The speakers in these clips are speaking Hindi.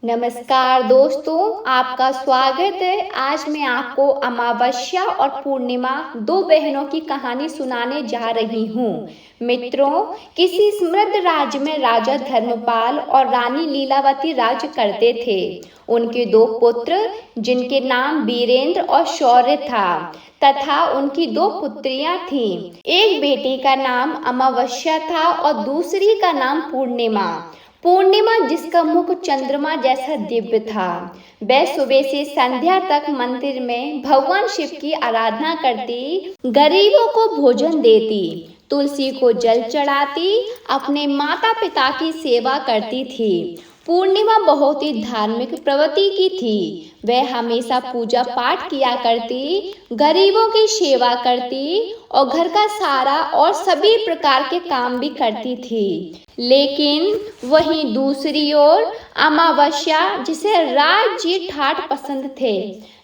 नमस्कार दोस्तों, आपका स्वागत है। आज मैं आपको अमावस्या और पूर्णिमा दो बहनों की कहानी सुनाने जा रही हूँ। मित्रों, किसी समृद्ध राज्य में राजा धर्मपाल और रानी लीलावती राज्य करते थे। उनके दो पुत्र, जिनके नाम वीरेंद्र और शौर्य था, तथा उनकी दो पुत्रियां थीं। एक बेटी का नाम अमावस्या था और दूसरी का नाम पूर्णिमा। पूर्णिमा, जिसका मुख चंद्रमा जैसा दिव्य था, वह सुबह से संध्या तक मंदिर में भगवान शिव की आराधना करती, गरीबों को भोजन देती, तुलसी को जल चढ़ाती, अपने माता पिता की सेवा करती थी। पूर्णिमा बहुत ही धार्मिक प्रवृत्ति की थी। वह हमेशा पूजा पाठ किया करती, गरीबों की सेवा करती और घर का सारा और सभी प्रकार के काम भी करती थी। लेकिन वहीं दूसरी ओर अमावस्या, जिसे राज्य ठाठ पसंद थे,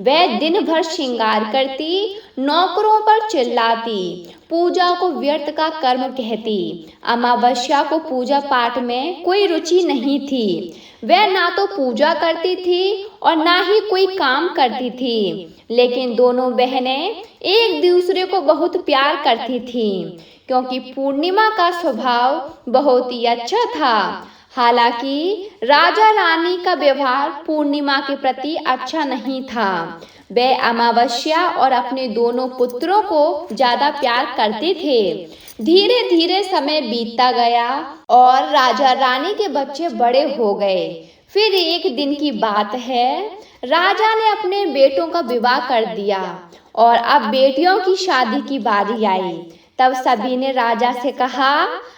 वह दिन भर श्रृंगार करती, नौकरों पर चिल्लाती, पूजा को व्यर्थ का कर्म कहती। अमावस्या को पूजा पाठ में कोई रुचि नहीं थी। वह ना तो पूजा करती थी और ना ही कोई काम करती थी। लेकिन दोनों बहनें एक दूसरे को बहुत प्यार करती थीं, क्योंकि पूर्णिमा का स्वभाव बहुत ही अच्छा था। हालांकि राजा रानी का व्यवहार पूर्णिमा के प्रति अच्छा नहीं था। वे अमावस्या और अपने दोनों पुत्रों को ज्यादा प्यार करते थे। धीरे धीरे समय बीतता गया और राजा रानी के बच्चे बड़े हो गए। फिर एक दिन की बात है, राजा ने अपने बेटों का विवाह कर दिया और अब बेटियों की शादी की बारी आई। तब सभी ने राजा से कहा,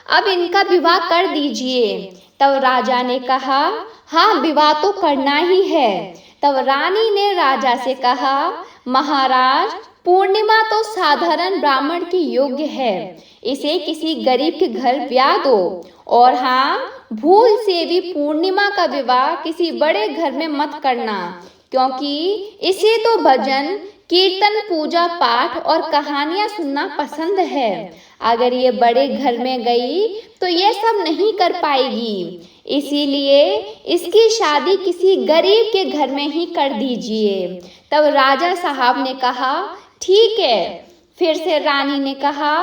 अब इनका विवाह कर दीजिए। तब राजा ने कहा, हाँ, विवाह तो करना ही है। तब रानी ने राजा से कहा, महाराज, पूर्णिमा तो साधारण ब्राह्मण की योग्य है, इसे किसी गरीब के घर ब्याह दो। और हाँ, भूल से भी पूर्णिमा का विवाह किसी बड़े घर में मत करना, क्योंकि इसे तो भजन कीर्तन, पूजा पाठ और कहानियां सुनना पसंद है। अगर ये बड़े घर में गई तो ये सब नहीं कर पाएगी, इसीलिए इसकी शादी किसी गरीब के घर में ही कर दीजिए। तब राजा साहब ने कहा, ठीक है। फिर से रानी ने कहा,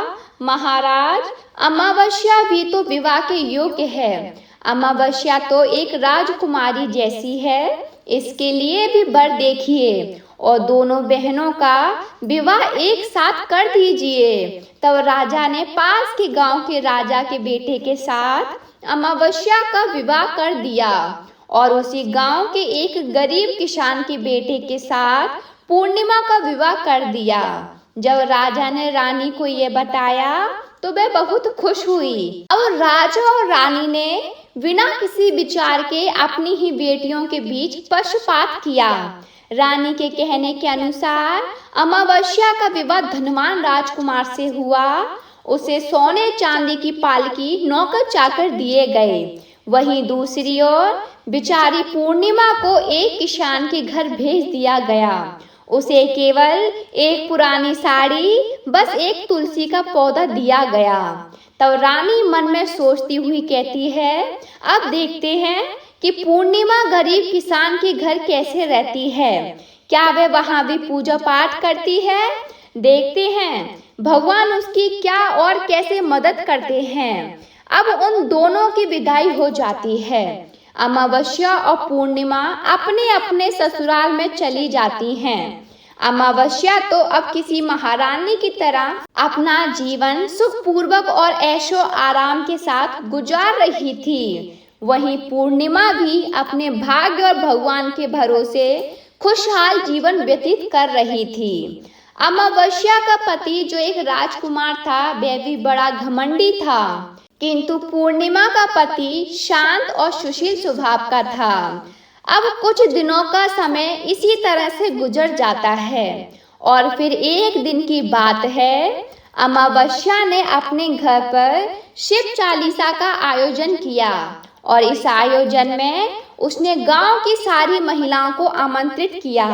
महाराज, अमावस्या भी तो विवाह के योग्य है। अमावस्या तो एक राजकुमारी जैसी है, इसके लिए भी वर देखिए और दोनों बहनों का विवाह एक साथ कर दीजिए। तब राजा ने पास के गांव के राजा के बेटे के साथ अमावस्या का विवाह कर दिया और उसी गांव के एक गरीब किसान के बेटे के साथ पूर्णिमा का विवाह कर दिया। जब राजा ने रानी को ये बताया तो वह बहुत खुश हुई और राजा और रानी ने बिना किसी विचार के अपनी ही बेटियों के बीच पक्षपात किया। रानी के कहने के अनुसार अमावस्या का विवाह धनवान राजकुमार से हुआ। उसे सोने चांदी की पालकी, नौकर चाकर दिए गए। वहीं दूसरी ओर बेचारी पूर्णिमा को एक किसान के घर भेज दिया गया। उसे केवल एक पुरानी साड़ी, बस एक तुलसी का पौधा दिया गया। तब रानी मन में सोचती हुई कहती है, अब देखते हैं कि पूर्णिमा गरीब किसान के घर कैसे रहती है। क्या वह वहाँ भी पूजा पाठ करती है? देखते हैं भगवान उसकी क्या और कैसे मदद करते हैं। अब उन दोनों की विदाई हो जाती है। अमावस्या और पूर्णिमा अपने अपने ससुराल में चली जाती हैं। अमावस्या तो अब किसी महारानी की तरह अपना जीवन सुखपूर्वक और ऐशो आराम के साथ गुजार रही थी। वहीं पूर्णिमा भी अपने भाग्य और भगवान के भरोसे खुशहाल जीवन व्यतीत कर रही थी। अमावस्या का पति, जो एक राजकुमार था, वह भी बड़ा घमंडी था, किंतु पूर्णिमा का पति शांत और सुशील स्वभाव का था। अब कुछ दिनों का समय इसी तरह से गुजर जाता है और फिर एक दिन की बात है, अमावस्या ने अपने घर पर शिव चालीसा का आयोजन किया और इस आयोजन में उसने गांव की सारी महिलाओं को आमंत्रित किया।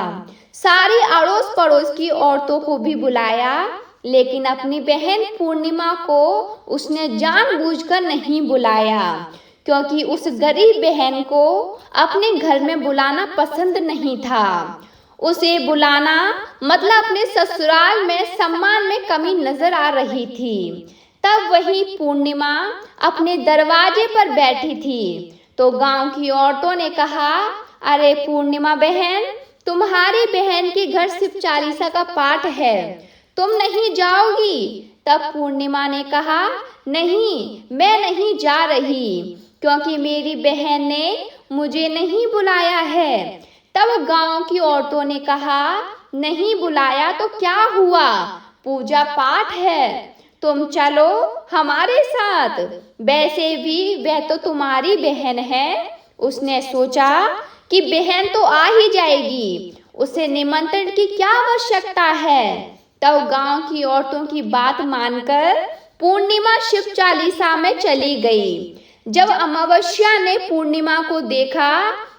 सारी अड़ोस पड़ोस की औरतों को भी बुलाया, लेकिन अपनी बहन पूर्णिमा को उसने जानबूझकर नहीं बुलाया, क्योंकि उस गरीब बहन को अपने घर में बुलाना पसंद नहीं था। उसे बुलाना मतलब अपने ससुराल में सम्मान में कमी नजर आ रही थी। तब वही पूर्णिमा अपने दरवाजे पर बैठी थी तो गांव की औरतों ने कहा, अरे पूर्णिमा बहन, तुम्हारी बहन के घर शिव चालीसा का पाठ है, तुम नहीं जाओगी? तब पूर्णिमा ने कहा, नहीं, मैं नहीं जा रही, क्योंकि मेरी बहन ने मुझे नहीं बुलाया है। तब गांव की औरतों ने कहा, नहीं बुलाया तो क्या हुआ, पूजा पाठ है, तुम चलो हमारे साथ, वैसे भी वह तो तुम्हारी बहन है। उसने सोचा कि बहन तो आ ही जाएगी, उसे निमंत्रण की क्या आवश्यकता है। तब गांव की औरतों की बात मानकर पूर्णिमा शिव चालीसा में चली गई। जब अमावस्या ने पूर्णिमा को देखा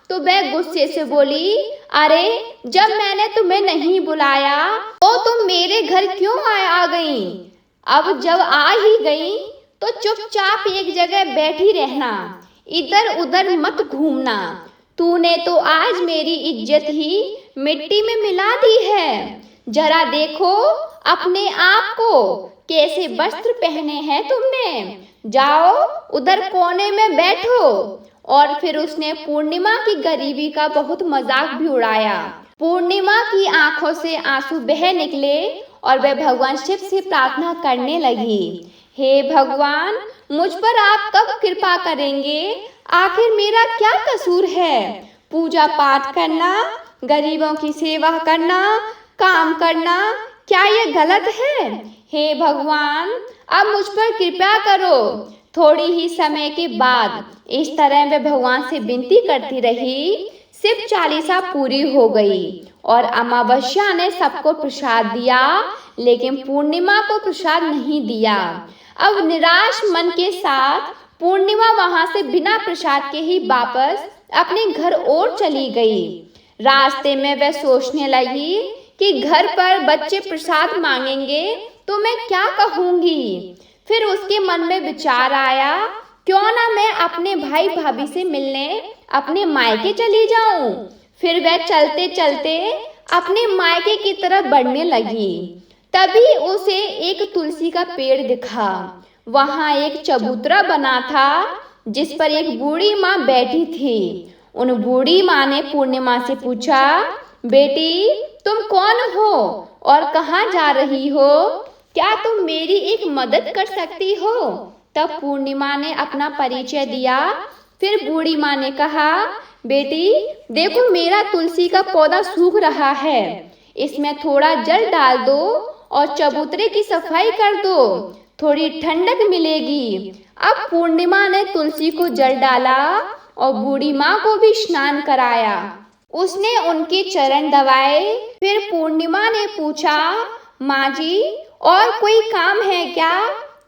तो वह गुस्से से बोली, अरे जब मैंने तुम्हें नहीं बुलाया तो तुम मेरे घर क्यों आ गई? अब जब आ ही गई तो चुपचाप एक जगह बैठी रहना, इधर उधर मत घूमना। तूने तो आज मेरी इज्जत ही मिट्टी में मिला दी है। जरा देखो अपने आप को, कैसे वस्त्र पहने हैं तुमने, जाओ उधर कोने में बैठो। और फिर उसने पूर्णिमा की गरीबी का बहुत मजाक भी उड़ाया। पूर्णिमा की आंखों से आंसू बह निकले और वह भगवान शिव से प्रार्थना करने लगी, हे भगवान, मुझ पर आप कब कृपा करेंगे? आखिर मेरा क्या कसूर है? पूजा पाठ करना, गरीबों की सेवा करना, काम करना, क्या ये गलत है? हे भगवान, अब मुझ पर कृपा करो। थोड़ी ही समय के बाद इस तरह वे भगवान से विनती करती रही। शिव चालीसा पूरी हो गई और अमावस्या ने सबको प्रसाद दिया, लेकिन पूर्णिमा को प्रसाद नहीं दिया। अब निराश मन के साथ पूर्णिमा वहां से बिना प्रसाद के ही वापस अपने घर और चली गई। रास्ते में वह सोचने लगी कि घर पर बच्चे प्रसाद मांगेंगे तो मैं क्या कहूंगी। फिर उसके मन में विचार आया, क्यों ना मैं अपने भाई भाभी से मिलने अपने मायके चली जाऊं। फिर वह चलते चलते अपने मायके की तरफ बढ़ने लगी। तभी उसे एक तुलसी का पेड़ दिखा। वहां एक चबूतरा बना था जिस पर एक बूढ़ी माँ बैठी थी। उन बूढ़ी माँ ने पूर्णिमा से पूछा, बेटी तुम कौन हो और कहाँ जा रही हो? क्या तुम मेरी एक मदद कर सकती हो? तब पूर्णिमा ने अपना परिचय दिया। फिर बूढ़ी माँ ने कहा, बेटी देखो, मेरा तुलसी का पौधा सूख रहा है, इसमें थोड़ा जल डाल दो और चबूतरे की सफाई कर दो, थोड़ी ठंडक मिलेगी। अब पूर्णिमा ने तुलसी को जल डाला और बूढ़ी माँ को भी स्नान कराया। उसने उनके चरण दबाए। फिर पूर्णिमा ने पूछा, माँ जी और कोई काम है क्या?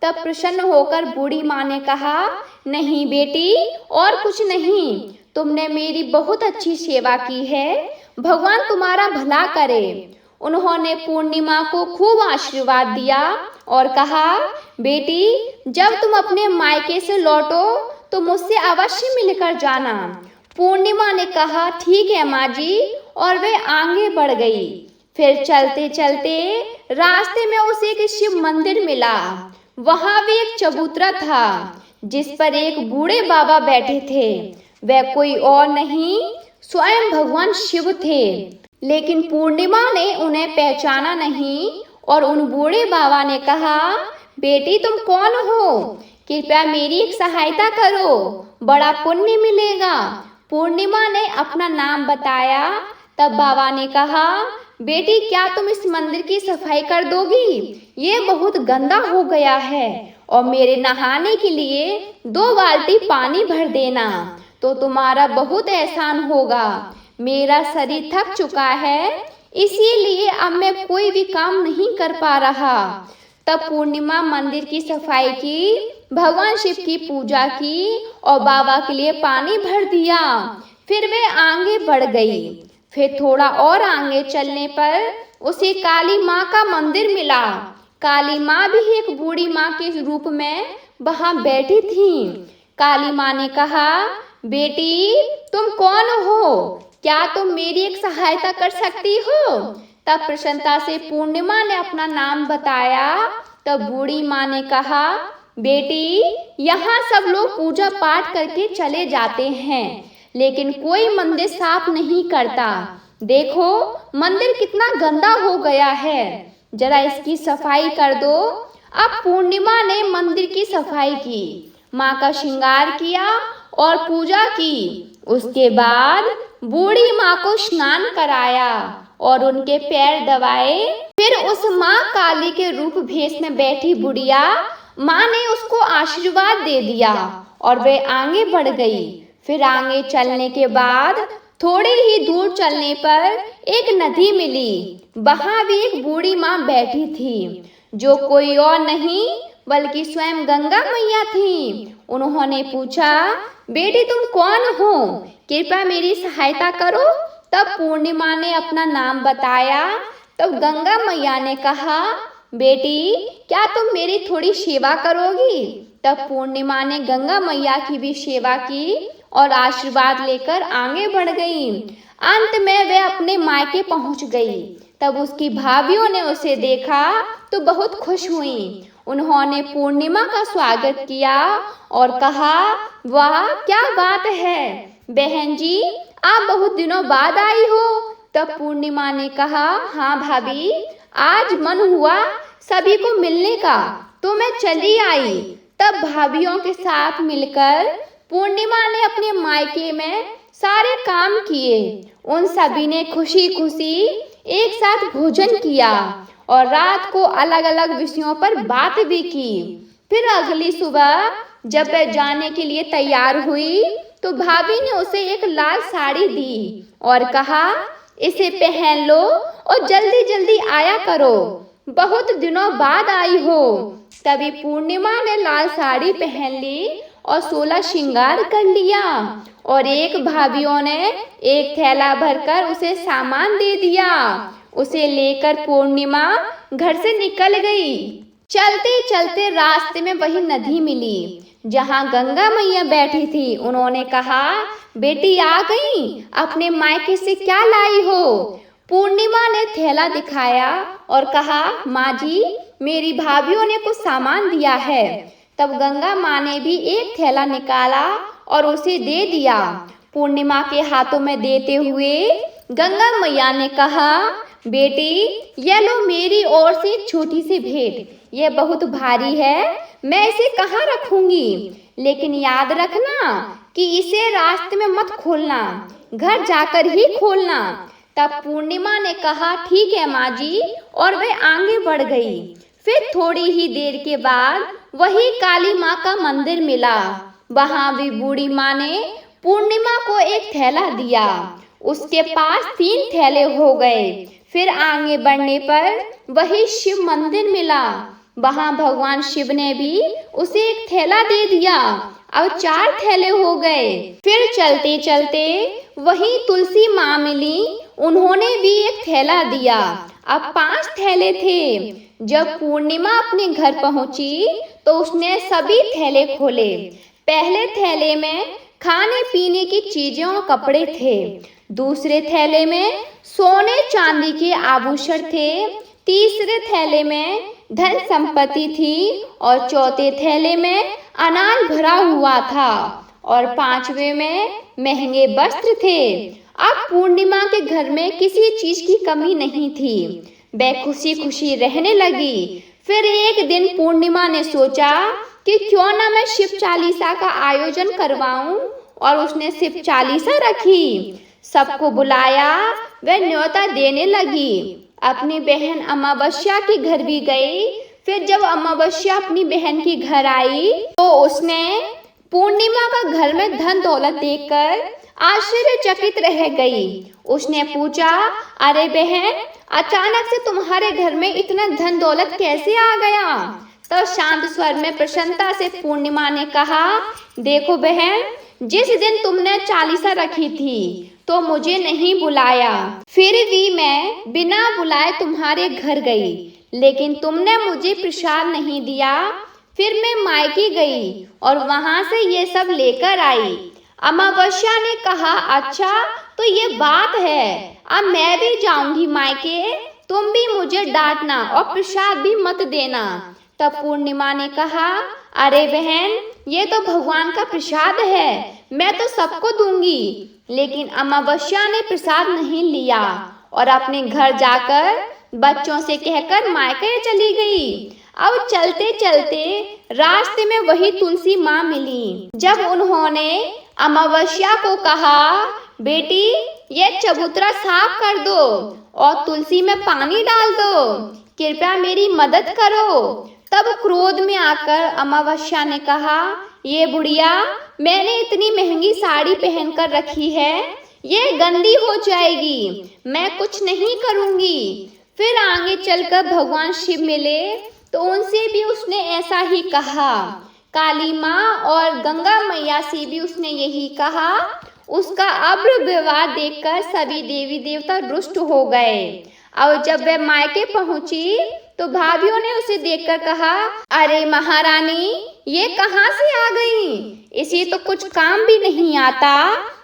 तब प्रसन्न होकर बूढ़ी माँ ने कहा, नहीं बेटी, और कुछ नहीं, तुमने मेरी बहुत अच्छी सेवा की है, भगवान तुम्हारा भला करे। उन्होंने पूर्णिमा को खूब आशीर्वाद दिया और कहा, बेटी जब तुम अपने मायके से लौटो तो मुझसे अवश्य मिलकर जाना। पूर्णिमा ने कहा, ठीक है माँ जी, और वे आगे बढ़ गई। फिर चलते चलते रास्ते में उसे एक शिव मंदिर मिला। वहां भी एक चबूतरा था जिस पर एक बूढ़े बाबा बैठे थे। वह कोई और नहीं, स्वयं भगवान शिव थे। लेकिन पूर्णिमा ने उन्हें पहचाना नहीं और उन बूढ़े बाबा ने कहा, बेटी तुम कौन हो? कृपया मेरी एक सहायता करो, बड़ा पुण्य मिलेगा। पूर्णिमा ने अपना नाम बताया। तब बाबा ने कहा, बेटी क्या तुम इस मंदिर की सफाई कर दोगी? ये बहुत गंदा हो गया है और मेरे नहाने के लिए 2 बाल्टी पानी भर देना तो तुम्हारा बहुत एहसान होगा। मेरा शरीर थक चुका है, इसीलिए अब मैं कोई भी काम नहीं कर पा रहा। तब पूर्णिमा मंदिर की सफाई की, भगवान शिव की पूजा की और बाबा के लिए पानी भर दिया। फिर वे आगे बढ़ गई। फिर थोड़ा और आगे चलने पर उसे काली माँ का मंदिर मिला। काली माँ भी एक बूढ़ी माँ के रूप में वहां बैठी थी। काली माँ ने कहा, बेटी तुम कौन हो? क्या तुम मेरी एक सहायता कर सकती हो? तब प्रसन्नता से पूर्णिमा ने अपना नाम बताया। तब बूढ़ी माँ ने कहा, बेटी यहाँ सब लोग पूजा पाठ करके चले जाते हैं, लेकिन कोई मंदिर साफ नहीं करता। देखो मंदिर कितना गंदा हो गया है, जरा इसकी सफाई कर दो। अब पूर्णिमा ने मंदिर की सफाई की, माँ का श्रृंगार किया और पूजा की। उसके बाद बूढ़ी माँ को स्नान कराया और उनके पैर दबाए। फिर उस माँ काली के रूप भेष में बैठी बुढ़िया माँ ने उसको आशीर्वाद दे दिया और वे आगे बढ़ गई। फिर आगे चलने के बाद थोड़ी ही दूर चलने पर एक नदी मिली। वहां भी एक बूढ़ी माँ बैठी थी, जो कोई और नहीं बल्कि स्वयं गंगा मैया थी। उन्होंने पूछा, बेटी तुम कौन हो? कृपया मेरी सहायता करो। तब पूर्णिमा ने अपना नाम बताया। तब गंगा मैया ने कहा, बेटी क्या तुम मेरी थोड़ी सेवा करोगी? तब पूर्णिमा ने गंगा मैया की भी सेवा की और आशीर्वाद लेकर आगे बढ़ गई। अंत में वे अपने मायके पहुंच गई। तब उसकी भाभियों ने उसे देखा तो बहुत खुश हुई। उन्होंने पूर्णिमा का स्वागत किया और कहा, वाह क्या बात है बहन जी, आप बहुत दिनों बाद आई हो। तब पूर्णिमा ने कहा, हाँ भाभी, आज मन हुआ सभी को मिलने का तो मैं चली आई। तब भाभियों के साथ मिलकर पूर्णिमा ने अपने मायके में सारे काम किए। उन सभी ने खुशी खुशी एक साथ भोजन किया और रात को अलग अलग विषयों पर बात भी की। फिर अगली सुबह जब वह जाने के लिए तैयार हुई तो भाभी ने उसे एक लाल साड़ी दी और कहा, इसे पहन लो और जल्दी जल्दी आया करो, बहुत दिनों बाद आई हो। तभी पूर्णिमा ने लाल साड़ी पहन ली और 16 श्रृंगार कर लिया और एक भाभियों ने एक थैला भरकर उसे सामान दे दिया। उसे लेकर पूर्णिमा घर से निकल गई। चलते चलते रास्ते में वही नदी मिली जहाँ गंगा मैया बैठी थी। उन्होंने कहा, बेटी आ गई, अपने मायके से क्या लाई हो? पूर्णिमा ने थैला दिखाया और कहा, माँ जी मेरी भाभियों ने कुछ सामान दिया है। तब गंगा माँ ने भी एक थैला निकाला और उसे दे दिया। पूर्णिमा के हाथों में देते हुए गंगा मैया ने कहा, बेटी यह लो मेरी ओर से एक छोटी सी भेंट, यह बहुत भारी है, मैं इसे कहाँ रखूंगी, लेकिन याद रखना कि इसे रास्ते में मत खोलना, घर जाकर ही खोलना। तब पूर्णिमा ने कहा, ठीक है माँ जी, और वह आगे बढ़ गई। फिर थोड़ी ही देर के बाद वही काली माँ का मंदिर मिला। वहाँ भी बूढ़ी माँ ने पूर्णिमा को एक थैला दिया। उसके पास 3 थैले हो गए। फिर आगे बढ़ने पर वही शिव मंदिर मिला। वहाँ भगवान शिव ने भी उसे एक थैला दे दिया। अब 4 थैले हो गए। फिर चलते चलते वही तुलसी माँ मिली, उन्होंने भी एक थैला दिया। अब 5 थैले थे। जब पूर्णिमा अपने घर पहुंची तो उसने सभी थैले खोले। पहले थैले में खाने पीने की चीजें और कपड़े थे। दूसरे थैले में सोने चांदी के आभूषण थे। तीसरे थैले में धन संपत्ति थी और चौथे थैले में अनाज भरा हुआ था और 5वें में महंगे वस्त्र थे। अब पूर्णिमा के घर में किसी चीज की कमी नहीं थी। वह खुशी खुशी रहने लगी। फिर एक दिन पूर्णिमा ने सोचा कि क्यों ना मैं शिव चालीसा का आयोजन करवाऊं, और उसने शिव चालीसा रखी। सबको बुलाया, वह न्योता देने लगी। अपनी बहन अमावस्या के घर भी गई। फिर जब अमावस्या अपनी बहन के घर आई तो उसने पूर्णिमा का घर में धन दौलत देखकर आश्चर्यचकित रह गई। उसने पूछा, अरे बहन, अचानक से तुम्हारे घर में इतना धन दौलत कैसे आ गया? तब शांत स्वर में प्रसन्नता से पूर्णिमा ने कहा, देखो बहन, जिस दिन तुमने चालीसा रखी थी तो मुझे नहीं बुलाया, फिर भी मैं बिना बुलाए तुम्हारे घर गई, लेकिन तुमने मुझे प्रसाद नहीं दिया। फिर मैं मायके गई और वहाँ से ये सब लेकर आई। अमावस्या ने कहा, अच्छा तो ये बात है, अब मैं भी जाऊंगी मायके, तुम भी मुझे डांटना और प्रसाद भी मत देना। तब पूर्णिमा ने कहा, अरे बहन, ये तो भगवान का प्रसाद है, मैं तो सबको दूंगी। लेकिन अमावस्या ने प्रसाद नहीं लिया और अपने घर जाकर बच्चों से कहकर मायके चली गई। अब चलते चलते रास्ते में वही तुलसी माँ मिली। जब उन्होंने अमावस्या को कहा, बेटी ये चबूतरा साफ कर दो और तुलसी में पानी डाल दो, कृपया मेरी मदद करो। तब क्रोध में आकर अमावस्या ने कहा, ये बुढ़िया, मैंने इतनी महंगी साड़ी पहनकर रखी है, ये गंदी हो जाएगी, मैं कुछ नहीं करूंगी। फिर आगे चलकर भगवान शिव मिले तो उनसे भी उसने ऐसा ही कहा। काली माँ और गंगा मैया से भी उसने यही कहा। उसका अभद्र व्यवहार देखकर सभी देवी देवता रुष्ट हो गए। और जब वह मायके पहुंची तो भाभियों ने उसे देखकर कहा, अरे महारानी, ये कहाँ से आ गई? इसे तो कुछ काम भी नहीं आता,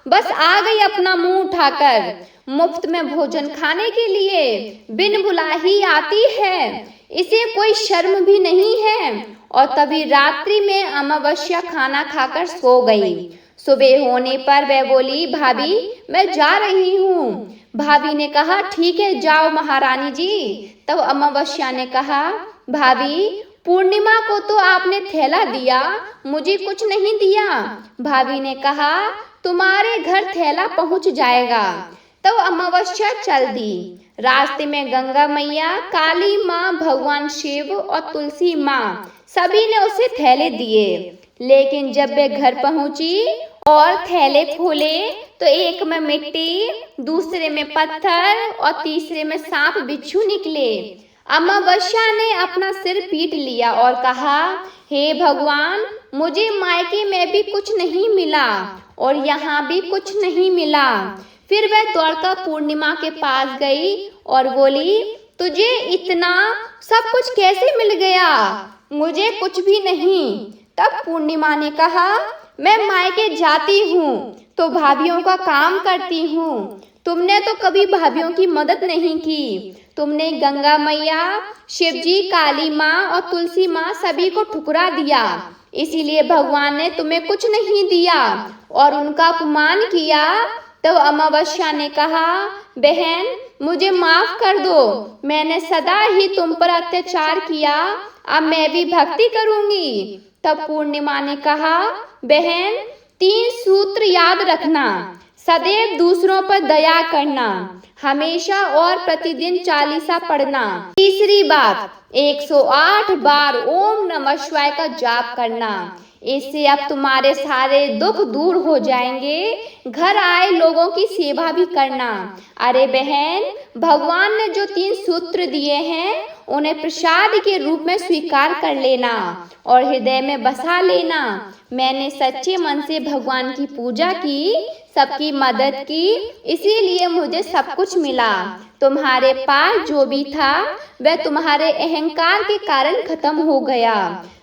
बस आ गई अपना मुंह उठाकर, मुफ्त में भोजन खाने के लिए बिन बुलाए ही आती है, इसे कोई शर्म भी नहीं है। और तभी रात्रि में अमावस्या खाना खाकर सो गई। सुबह होने पर वह बोली, भाभी मैं जा रही हूँ। भाभी ने कहा, ठीक है जाओ महारानी जी। तब अमावस्या ने कहा, भाभी पूर्णिमा को तो आपने थैला दिया, मुझे कुछ नहीं दिया। भाभी ने कहा, तुम्हारे घर थैला पहुँच जाएगा। तब अमावस्या चल दी। रास्ते में गंगा मैया, काली माँ, भगवान शिव और तुलसी माँ सभी ने उसे थैले दिए। लेकिन जब वे घर पहुंची और थैले खोले तो एक में मिट्टी, दूसरे में पत्थर और तीसरे में सांप बिच्छू निकले। अमावस्या ने अपना सिर पीट लिया और कहा, हे भगवान, मुझे मायके में भी कुछ नहीं मिला और यहाँ भी कुछ नहीं मिला। फिर वह दौड़कर पूर्णिमा के पास गई और बोली, तुझे इतना सब कुछ कैसे मिल गया? मुझे कुछ भी नहीं। तब पूर्णिमा ने कहा, मैं मायके जाती हूँ तो भाभियों का काम करती हूँ, तुमने तो कभी भाभियों की मदद नहीं की। तुमने गंगा मैया, शिवजी, काली माँ और तुलसी माँ सभी को ठुकरा दिया, इसीलिए भगवान ने तुम्हें कुछ नहीं दिया और उनका अपमान किया। तब अमावस्या ने कहा, बहन मुझे माफ कर दो, मैंने सदा ही तुम पर अत्याचार किया, अब मैं भी भक्ति करूंगी। तब पूर्णिमा ने कहा, बहन 3 सूत्र याद रखना, सदैव दूसरों पर दया करना, हमेशा और प्रतिदिन चालीसा पढ़ना। तीसरी बात, 108 बार ओम नमः शिवाय का जाप करना। इससे अब तुम्हारे सारे दुख दूर हो जाएंगे। घर आए लोगों की सेवा भी करना। अरे बहन, भगवान ने जो 3 सूत्र दिए हैं उन्हें प्रसाद के रूप में स्वीकार कर लेना और हृदय में बसा लेना। मैंने सच्चे मन से भगवान की पूजा की, सबकी मदद की, इसीलिए मुझे सब कुछ मिला। तुम्हारे पास जो भी था वह तुम्हारे अहंकार के कारण खत्म हो गया।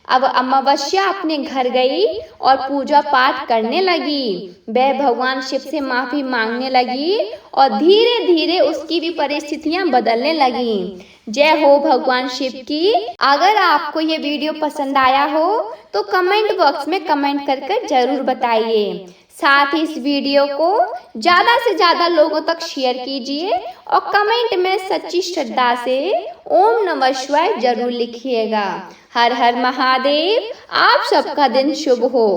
अब अमावस्या अपने घर गई और पूजा पाठ करने लगी। वह भगवान शिव से माफी मांगने लगी और धीरे धीरे उसकी भी परिस्थितियां बदलने लगी। जय हो भगवान शिव की। अगर आपको ये वीडियो पसंद आया हो तो कमेंट बॉक्स में कमेंट करके जरूर बताइए। साथ ही इस वीडियो को ज़्यादा से ज़्यादा लोगों तक शेयर कीजिए और कमेंट में सच्ची श्रद्धा से ओम नमः शिवाय जरूर लिखिएगा। हर हर महादेव। आप सबका दिन शुभ हो।